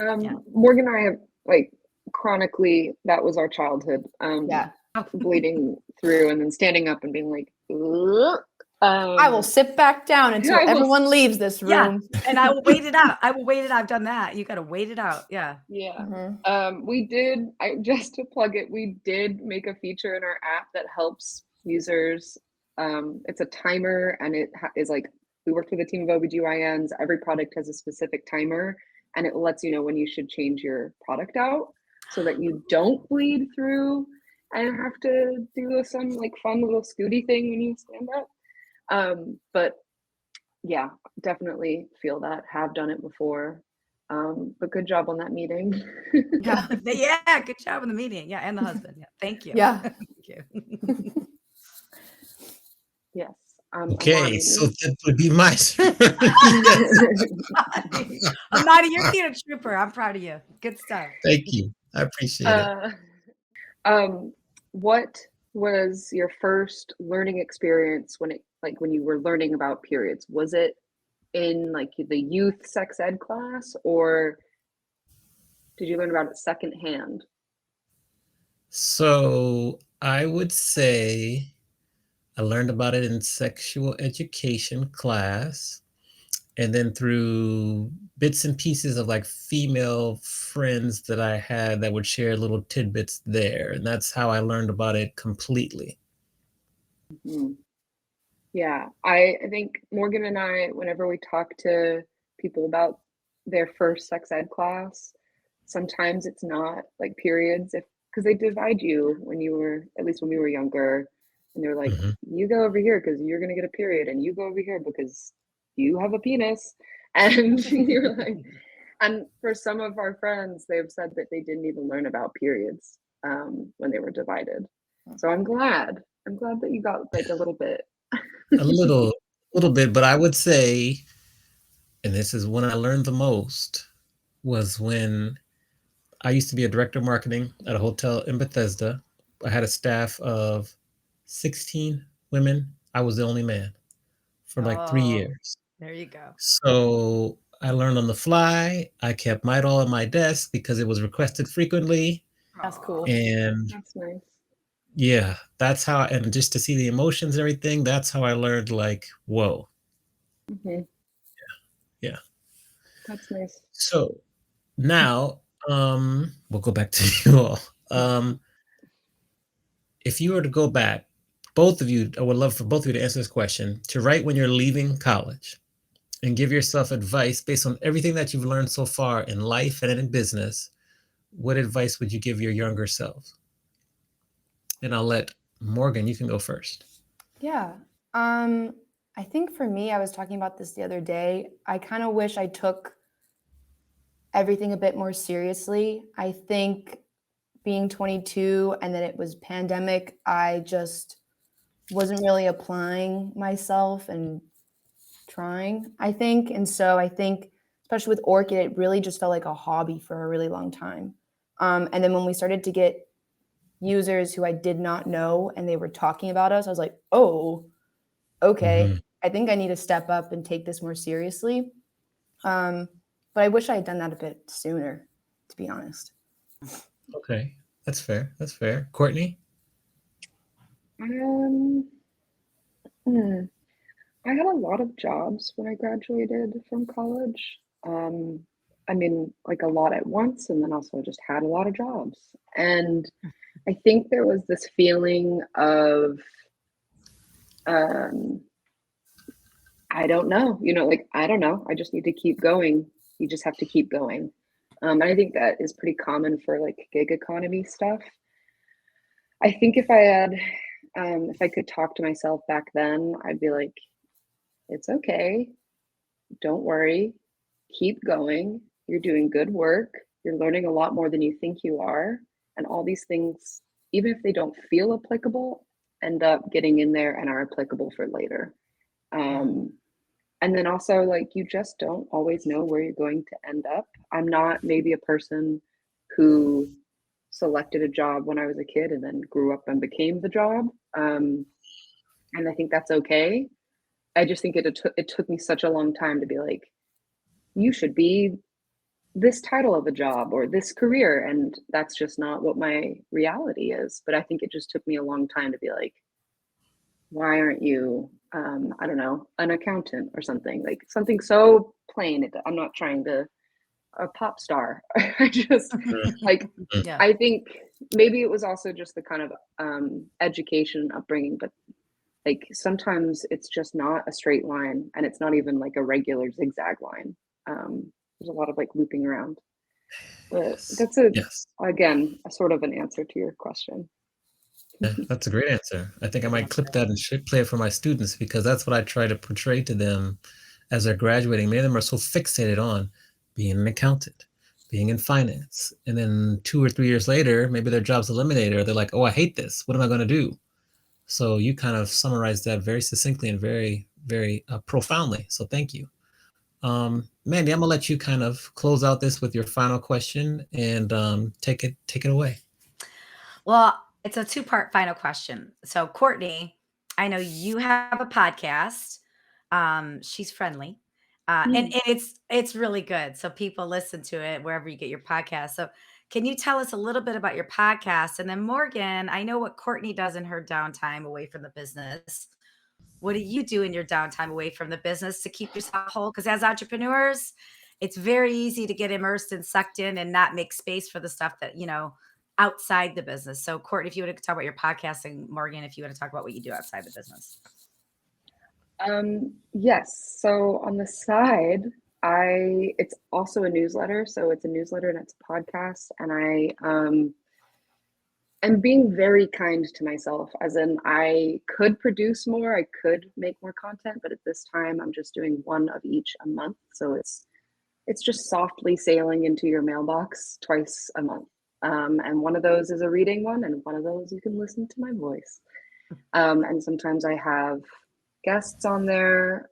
Yeah. Morgan and I have like chronically, that was our childhood. Yeah. Bleeding through and then standing up and being like, "Ugh." I will sit back down until I will- everyone leaves this Yeah. room. And I will wait it out. I've done that. You got to wait it out. Yeah. Yeah. Mhm. We did, just to plug it, we did make a feature in our app that helps users. It's a timer and it is like, we worked with a team of OBGYNs. Every product has a specific timer and it lets you know when you should change your product out so that you don't bleed through and have to do some like fun little scooty thing when you stand up. But yeah, definitely feel that, have done it before. But good job on that meeting. Yeah. Yeah. Good job in the meeting. Yeah. And the husband. Yeah. Thank you. Yeah. Thank you. Yes. Okay, so that would be my turn. Amani, you're being a trooper. I'm proud of you. Good stuff. Thank you. I appreciate it. What was your first learning experience when you were learning about periods? Was it in like the youth sex ed class, or did you learn about it secondhand? So I would say I learned about it in sexual education class, and then through bits and pieces of like female friends that I had that would share little tidbits there. And that's how I learned about it completely. Mhm. Yeah, I think Morgan and I, whenever we talk to people about their first sex ed class, sometimes it's not like periods, if because they divide you when you were, at least when we were younger, and they're like, Mhm. you go over here because you're gonna get a period, and you go over here because you have a penis, and you're like, and for some of our friends, they've said that they didn't even learn about periods when they were divided. So I'm glad that you got like a little bit. A little bit, but I would say, and this is when I learned the most, was when I used to be a director of marketing at a hotel in Bethesda. I had a staff of 16 women. I was the only man for like 3 Oh, years. there you go. So I learned on the fly. I kept Midol on my desk because it was requested frequently. That's cool. And That's nice. yeah, that's how, and just to see the emotions and everything, that's how I learned like, whoa, Hmm. yeah. That's nice. So now, we'll go back to you all. If you were to go back, both of you, I would love for both of you to answer this question, to write when you're leaving college and give yourself advice based on everything that you've learned so far in life and in business. What advice would you give your younger self? And I'll let Morgan, you can go first. Yeah. I think for me, I was talking about this the other day. I kind of wish I took everything a bit more seriously. I think being 22 and then it was pandemic, I just wasn't really applying myself and trying, I think. And so I think, especially with Orchid, it really just felt like a hobby for a really long time. And then when we started to get users who I did not know and they were talking about us, I was like, oh, okay, Mhm. I think I need to step up and take this more seriously. But I wish I had done that a bit sooner, to be honest. Okay, that's fair. That's fair. Courtney? Um, hmm. I had a lot of jobs when I graduated from college. I mean, like a lot at once, and then also just had a lot of jobs. And I think there was this feeling of, um, I don't know, like, I don't know. I just need to keep going. You just have to keep going. And I think that is pretty common for like gig economy stuff. I think if I could talk to myself back then, I'd be like, it's okay. Don't worry. Keep going. You're doing good work. You're learning a lot more than you think you are. And all these things, even if they don't feel applicable, end up getting in there and are applicable for later. And then also, like, you just don't always know where you're going to end up. I'm not maybe a person who selected a job when I was a kid and then grew up and became the job. And I think that's okay. I just think it took me such a long time to be like, you should be this title of a job or this career, and that's just not what my reality is. But I think it just took me a long time to be like, why aren't you I don't know, an accountant or something, like something so plain. I'm not trying to a pop star. I just like, Yeah. I think maybe it was also just the kind of education upbringing, but like sometimes it's just not a straight line, and it's not even like a regular zigzag line. There's a lot of like looping around. But that's Yes. again, a sort of an answer to your question. Yeah, that's a great answer. I think I might clip that and play it for my students because that's what I try to portray to them as they're graduating. Many of them are so fixated on being an accountant, being in finance. And then 2 or 3 years later, maybe their job's eliminated or they're like, oh, I hate this. What am I going to do? So you kind of summarized that very succinctly and very, very profoundly. So thank you. Mandy, I'm gonna let you kind of close out this with your final question and take it away. Well, it's a two-part final question. So, Courtney, I know you have a podcast. She's friendly. And it's really good. So people listen to it wherever you get your podcast. So can you tell us a little bit about your podcast? And then Morgan, I know what Courtney does in her downtime away from the business. What do you do in your downtime away from the business to keep yourself whole? Because as entrepreneurs, it's very easy to get immersed and sucked in and not make space for the stuff that, outside the business. So Courtney, if you want to talk about your podcasting, Morgan, if you want to talk about what you do outside the business. Yes. So on the side, it's also a newsletter. So it's a newsletter and it's a podcast. And I'm being very kind to myself, as in I could produce more, I could make more content, but at this time I'm just doing one of each a month. So it's just softly sailing into your mailbox twice a month. And one of those is a reading one, and one of those you can listen to my voice. And sometimes I have guests on there.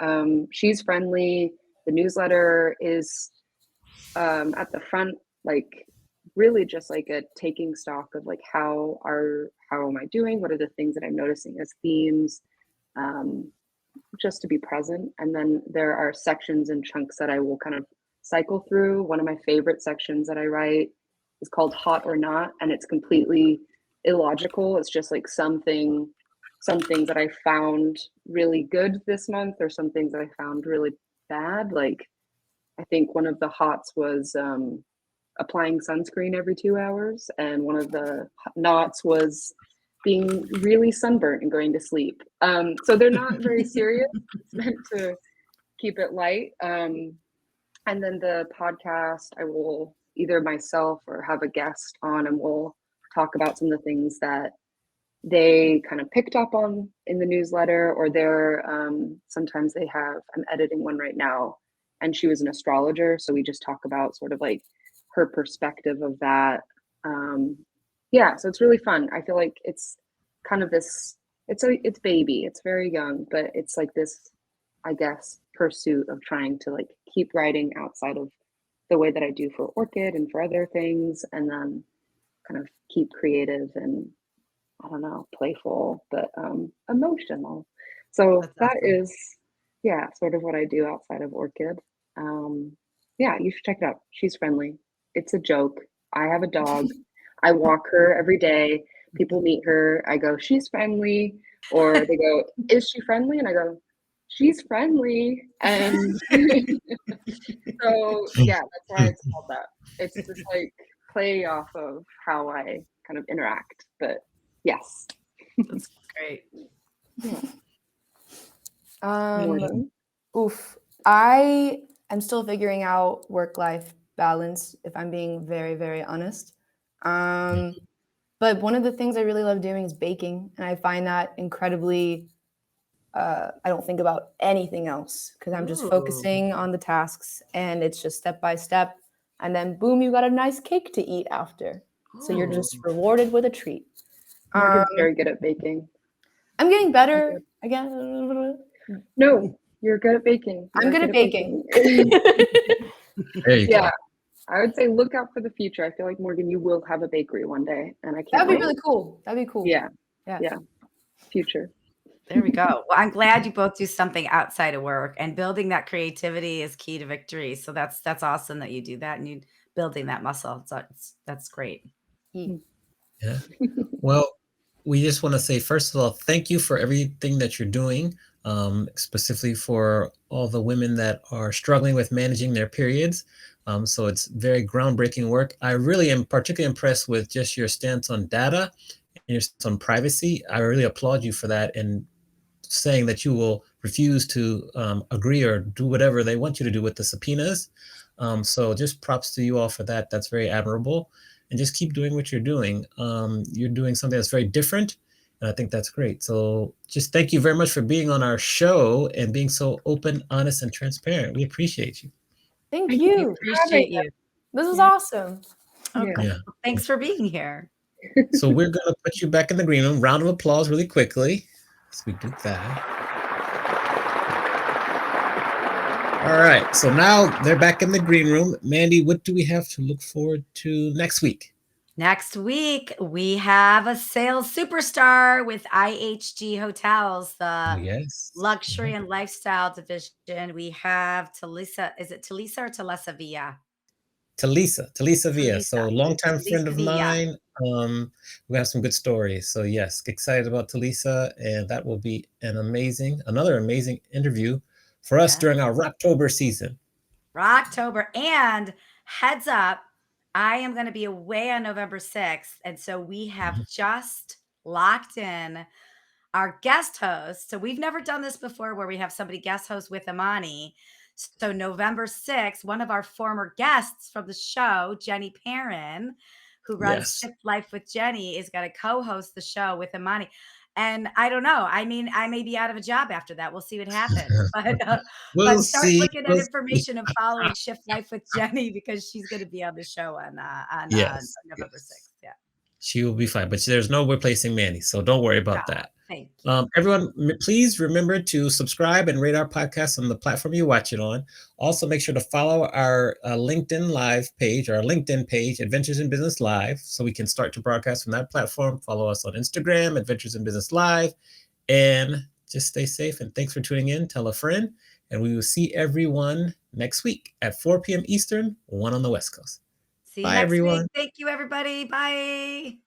She's friendly. The newsletter is at the front, like really just like a taking stock of like how am I doing? What are the things that I'm noticing as themes? Just to be present. And then there are sections and chunks that I will kind of cycle through. One of my favorite sections that I write is called Hot or Not, and it's completely illogical. It's just like some things that I found really good this month, or some things that I found really bad. Like I think one of the hots was applying sunscreen every 2 hours, and one of the nots was being really sunburnt and going to sleep. So they're not very serious. It's meant to keep it light. And then the podcast, I will either myself or have a guest on, and we'll talk about some of the things that they kind of picked up on in the newsletter, or sometimes they have, I'm editing one right now, and she was an astrologer. So we just talk about sort of like her perspective of that. Yeah, so it's really fun. I feel like it's kind of this, it's baby, it's very young, but it's like this, I guess, pursuit of trying to like keep writing outside of the way that I do for Orchid and for other things, and then kind of keep creative and, I don't know, playful, but emotional. So That's that awesome. is, yeah, sort of what I do outside of Orchid. Yeah, you should check it out. She's friendly. It's a joke. I have a dog. I walk her every day. People meet her. I go, she's friendly. Or they go, is she friendly? And I go, she's friendly. And so, yeah, that's why it's called that. It's just like play off of how I kind of interact. But yes. That's great. Yeah. Um, oof. I am still figuring out work-life balance, if I'm being very, very honest. But one of the things I really love doing is baking, and I find that incredibly. I don't think about anything else because I'm just Ooh. focusing on the tasks, and it's just step by step. And then boom, you got a nice cake to eat after. So you're just rewarded with a treat. Morgan's very good at baking. I'm getting better again. No, you're good at baking. I'm good at baking. There you Yeah, go. I would say look out for the future. I feel like, Morgan, you will have a bakery one day, and I can't That'd be wait. really cool. That'd be cool. Yeah, Yes. yeah. Future. There we go. Well, I'm glad you both do something outside of work, and building that creativity is key to victory. So that's awesome that you do that, and you building that muscle. So that's great. Yeah. Well, we just want to say, first of all, thank you for everything that you're doing, specifically for all the women that are struggling with managing their periods. So it's very groundbreaking work. I really am particularly impressed with just your stance on data and your stance on privacy. I really applaud you for that, and saying that you will refuse to agree or do whatever they want you to do with the subpoenas. So just props to you all for that. That's very admirable. And just keep doing what you're doing. You're doing something that's very different, and I think that's great. So just thank you very much for being on our show and being so open, honest, and transparent. We appreciate you. Thank Thank you. Appreciate you. This is Yeah. awesome. Okay. Yeah. Well, thanks for being here. So we're going to put you back in the green room. Round of applause really quickly. So we do that. All right. So now they're back in the green room. Mandy, what do we have to look forward to next week? Next week, we have a sales superstar with IHG Hotels, Oh, the yes. luxury and lifestyle division. We have Talisa. Is it Talisa or Talisa Villa? Talisa Villa. So Talisa. longtime friend Talisa of Villa. mine. We have some good stories. So yes, excited about Talisa, and that will be another amazing interview for us Yeah. during our Rocktober season. Rocktober. And heads up, I am going to be away on November 6th. And so we have just locked in our guest host. So we've never done this before where we have somebody guest host with Imani. So November 6th, one of our former guests from the show, Jenny Perrin, who runs Yes. Shift Life with Jenny, is going to co-host the show with Imani. And I don't know. I mean, I may be out of a job after that. We'll see what happens. We'll But start see. looking at information and following Shift Life with Jenny because she's going to be on the show on Yes. November Yes. 6th. Yeah. She will be fine, but there's no replacing Mandy, so don't worry about Yeah. that. Thank you. Everyone, please remember to subscribe and rate our podcast on the platform you watch it on. Also, make sure to follow our LinkedIn Live page, our LinkedIn page, Adventures in Business Live, so we can start to broadcast from that platform. Follow us on Instagram, Adventures in Business Live, and just stay safe. And thanks for tuning in. Tell a friend, and we will see everyone next week at 4 p.m. Eastern, 1 on the West Coast. See you Bye, next everyone. week. Thank you, everybody. Bye.